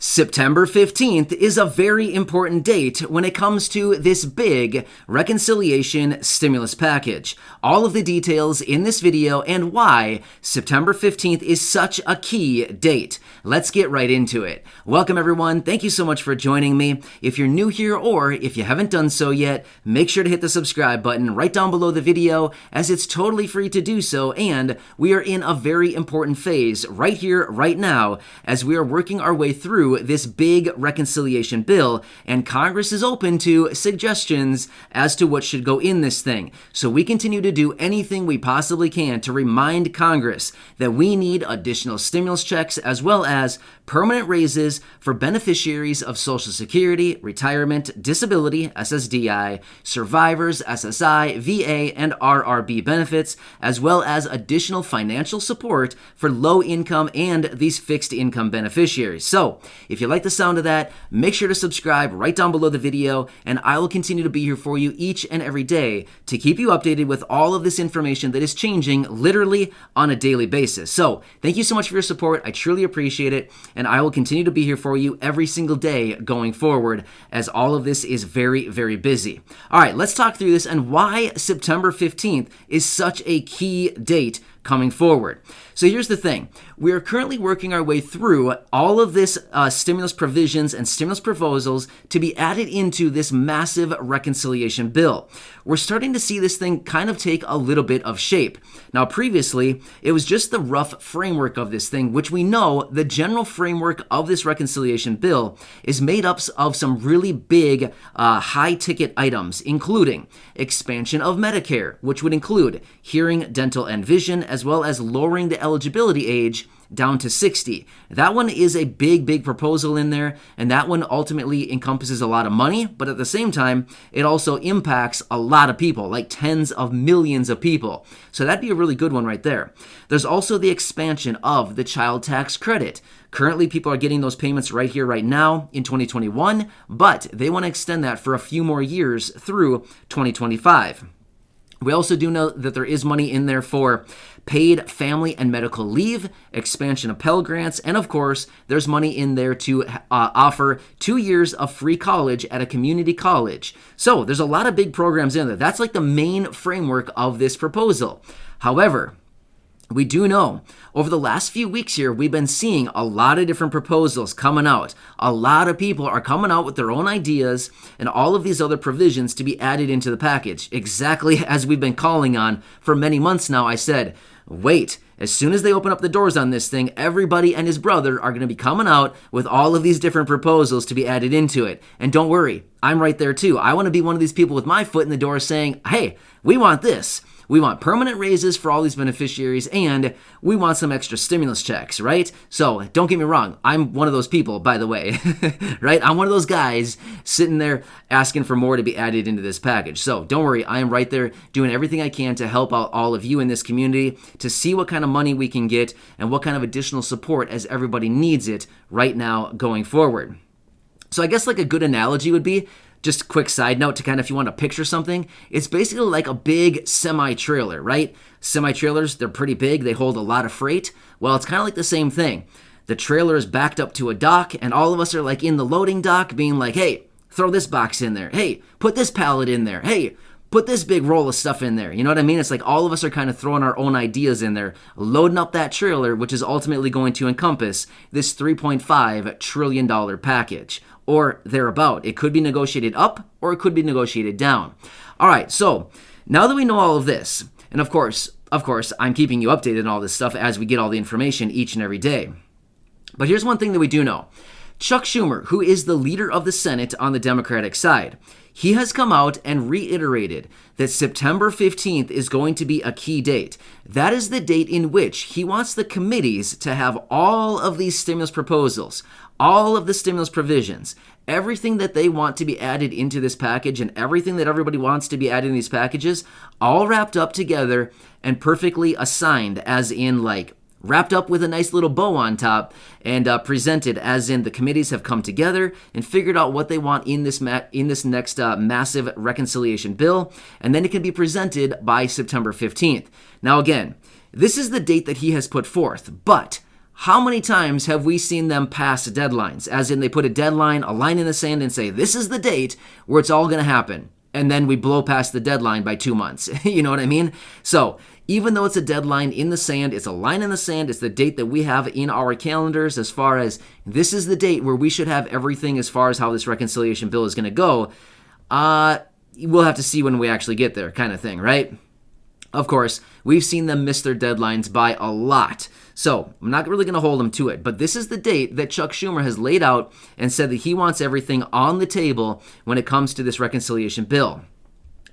September 15th is a very important date when it comes to this big reconciliation stimulus package. All of the details in this video and why September 15th is such a key date. Let's get right into it. Welcome everyone. Thank you so much for joining me. If you're new here or if you haven't done so yet, make sure to hit the subscribe button right down below the video as it's totally free to do so, and we are in a very important phase right here, right now, as we are working our way through this big reconciliation bill, and Congress is open to suggestions as to what should go in this thing. So we continue to do anything we possibly can to remind Congress that we need additional stimulus checks as well as permanent raises for beneficiaries of Social Security, retirement, disability, SSDI, survivors, SSI, VA, and RRB benefits, as well as additional financial support for low-income and these fixed-income beneficiaries. So, if you like the sound of that, make sure to subscribe right down below the video, and I will continue to be here for you each and every day to keep you updated with all of this information that is changing literally on a daily basis. So, thank you so much for your support. I truly appreciate it, and I will continue to be here for you every single day going forward as all of this is very, very busy. All right, let's talk through this and why September 15th is such a key date coming forward. So here's the thing. We are currently working our way through all of this stimulus provisions and stimulus proposals to be added into this massive reconciliation bill. We're starting to see this thing kind of take a little bit of shape. Now, previously, it was just the rough framework of this thing, which we know the general framework of this reconciliation bill is made up of some really big high-ticket items, including expansion of Medicare, which would include hearing, dental, and vision, as well as lowering the eligibility age down to 60. That one is a big proposal in there, and that one ultimately encompasses a lot of money, but at the same time, it also impacts a lot of people, like tens of millions of people. So that'd be a really good one right there. There's also the expansion of the child tax credit. Currently, people are getting those payments right here, right now in 2021, but they want to extend that for a few more years through 2025. We also do know that there is money in there for paid family and medical leave, expansion of Pell Grants, and of course, there's money in there to offer 2 years of free college at a community college. So there's a lot of big programs in there. That's like the main framework of this proposal. However, we do know over the last few weeks here, we've been seeing a lot of different proposals coming out. A lot of people are coming out with their own ideas and all of these other provisions to be added into the package. Exactly as we've been calling on for many months now. I said, wait, as soon as they open up the doors on this thing, everybody and his brother are going to be coming out with all of these different proposals to be added into it. And don't worry, I'm right there too. I want to be one of these people with my foot in the door saying, hey, we want this. We want permanent raises for all these beneficiaries, and we want some extra stimulus checks, right? So don't get me wrong. I'm one of those people, by the way, right? I'm one of those guys sitting there asking for more to be added into this package. So don't worry. I am right there doing everything I can to help out all of you in this community to see what kind of money we can get and what kind of additional support as everybody needs it right now going forward. So I guess like a good analogy would be, just a quick side note to kind of, if you want to picture something, it's basically like a big semi-trailer, right? Semi-trailers, they're pretty big. They hold a lot of freight. Well, it's kind of like the same thing. The trailer is backed up to a dock, and all of us are like in the loading dock being like, hey, throw this box in there. Hey, put this pallet in there. Hey, put this big roll of stuff in there. You know what I mean? It's like all of us are kind of throwing our own ideas in there, loading up that trailer, which is ultimately going to encompass this $3.5 trillion package. Or thereabout. It could be negotiated up or it could be negotiated down. All right, so now that we know all of this, and of course, I'm keeping you updated on all this stuff as we get all the information each and every day. But here's one thing that we do know. Chuck Schumer, who is the leader of the Senate on the Democratic side, he has come out and reiterated that September 15th is going to be a key date. That is the date in which he wants the committees to have all of these stimulus proposals, all of the stimulus provisions, everything that they want to be added into this package and everything that everybody wants to be added in these packages, all wrapped up together and perfectly assigned, as in like wrapped up with a nice little bow on top and presented as in the committees have come together and figured out what they want in this next massive reconciliation bill, and then it can be presented by September 15th. Now again, this is the date that he has put forth, but How many times have we seen them pass deadlines? As in, they put a deadline, a line in the sand, and say, this is the date where it's all going to happen. And then we blow past the deadline by 2 months. You know what I mean? So even though it's a deadline in the sand, it's a line in the sand, it's the date that we have in our calendars as far as this is the date where we should have everything as far as how this reconciliation bill is going to go. We'll have to see when we actually get there, kind of thing, right? Of course, we've seen them miss their deadlines by a lot. So I'm not really going to hold them to it, but this is the date that Chuck Schumer has laid out and said that he wants everything on the table when it comes to this reconciliation bill.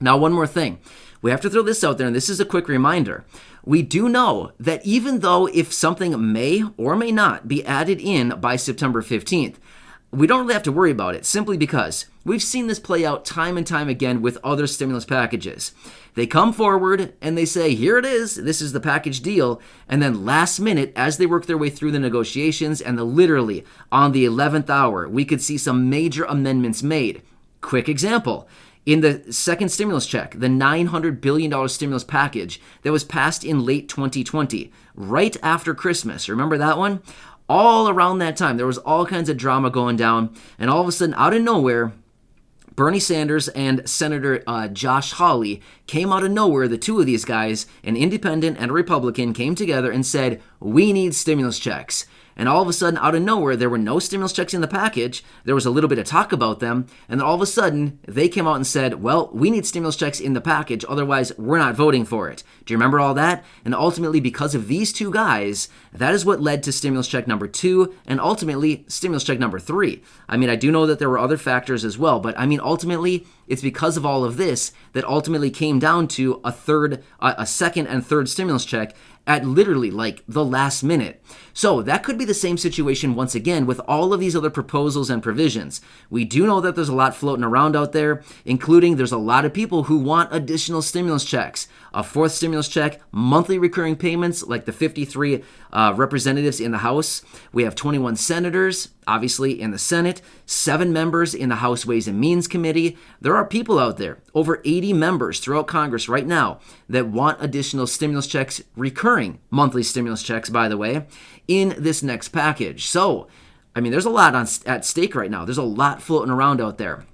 Now, one more thing. We have to throw this out there, and this is a quick reminder. We do know that even though if something may or may not be added in by September 15th, we don't really have to worry about it simply because we've seen this play out time and time again with other stimulus packages. They come forward and they say, here it is, this is the package deal, and then last minute, as they work their way through the negotiations, and literally on the 11th hour, we could see some major amendments made. Quick example. In the second stimulus check, the $900 billion stimulus package that was passed in late 2020, right after Christmas. Remember that one? All around that time, there was all kinds of drama going down, and all of a sudden, out of nowhere, Bernie Sanders and Senator Josh Hawley came out of nowhere. The two of these guys, an independent and a Republican, came together and said, we need stimulus checks. And all of a sudden, out of nowhere, there were no stimulus checks in the package. There was a little bit of talk about them. And then all of a sudden, they came out and said, well, we need stimulus checks in the package. Otherwise, we're not voting for it. Do you remember all that? And ultimately, because of these two guys, that is what led to stimulus check number 2 and ultimately stimulus check number 3. I mean, I do know that there were other factors as well. But I mean, ultimately, it's because of all of this that ultimately came down to a second and third stimulus check at literally like the last minute. So that could be the same situation once again with all of these other proposals and provisions. We do know that there's a lot floating around out there, including there's a lot of people who want additional stimulus checks, a fourth stimulus check, monthly recurring payments like the 53 representatives in the House. We have 21 senators, obviously, in the Senate, 7 members in the House Ways and Means Committee. There are people out there, over 80 members throughout Congress right now, that want additional stimulus checks, recurring monthly stimulus checks, by the way, in this next package. So, I mean, there's a lot at stake right now. There's a lot floating around out there.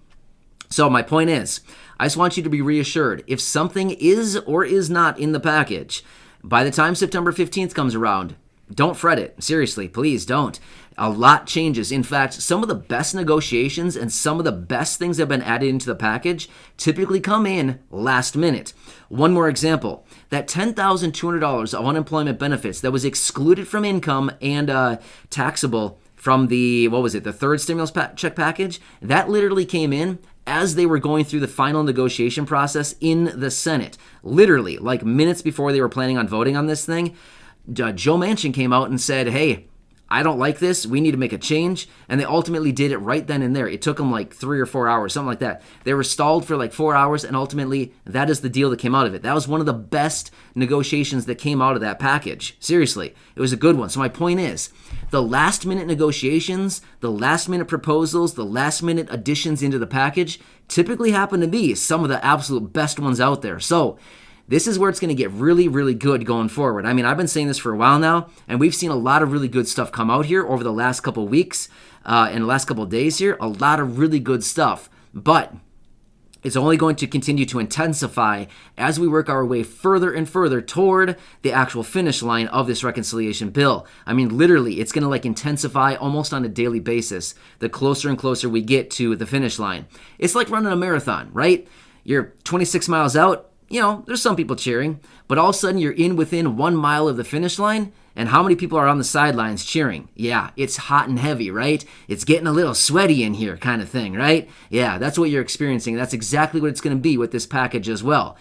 So my point is, I just want you to be reassured. If something is or is not in the package, by the time September 15th comes around, don't fret it. Seriously, please don't. A lot changes. In fact, some of the best negotiations and some of the best things that have been added into the package typically come in last minute. One more example, that $10,200 of unemployment benefits that was excluded from income and taxable from the third stimulus check package, that literally came in as they were going through the final negotiation process in the Senate. Literally, like minutes before they were planning on voting on this thing, Joe Manchin came out and said, hey, I don't like this. We need to make a change. And they ultimately did it right then and there. It took them like 3 or 4 hours, something like that. They were stalled for like 4 hours, and ultimately that is the deal that came out of it. That was one of the best negotiations that came out of that package. Seriously, it was a good one. So my point is, the last minute negotiations, the last minute proposals, the last minute additions into the package typically happen to be some of the absolute best ones out there. So this is where it's going to get really, really good going forward. I mean, I've been saying this for a while now, and we've seen a lot of really good stuff come out here over the last couple weeks and the last couple days here. A lot of really good stuff. But it's only going to continue to intensify as we work our way further and further toward the actual finish line of this reconciliation bill. I mean, literally, it's going to intensify almost on a daily basis the closer and closer we get to the finish line. It's like running a marathon, right? You're 26 miles out. You know, there's some people cheering, but all of a sudden you're within 1 mile of the finish line, and how many people are on the sidelines cheering? Yeah, it's hot and heavy, right? It's getting a little sweaty in here kind of thing, right? Yeah, that's what you're experiencing. That's exactly what it's going to be with this package as well.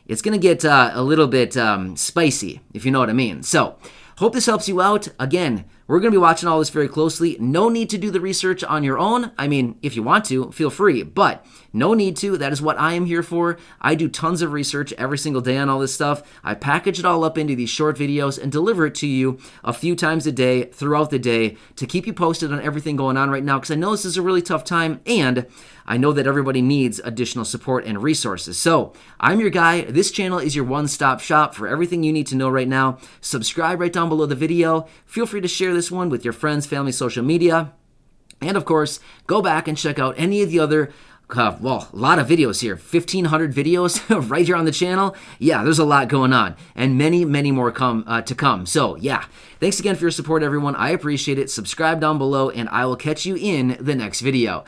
It's going to get a little bit spicy, if you know what I mean. So, hope this helps you out. Again, we're going to be watching all this very closely. No need to do the research on your own. I mean, if you want to, feel free, but no need to. That is what I am here for. I do tons of research every single day on all this stuff. I package it all up into these short videos and deliver it to you a few times a day throughout the day to keep you posted on everything going on right now, because I know this is a really tough time, and I know that everybody needs additional support and resources. So I'm your guy. This channel is your one-stop shop for everything you need to know right now. Subscribe right down below the video. Feel free to share this one with your friends, family, social media. And of course, go back and check out any of the other a lot of videos here, 1,500 videos right here on the channel. Yeah, there's a lot going on, and many, many more to come. So yeah, thanks again for your support, everyone. I appreciate it. Subscribe down below, and I will catch you in the next video.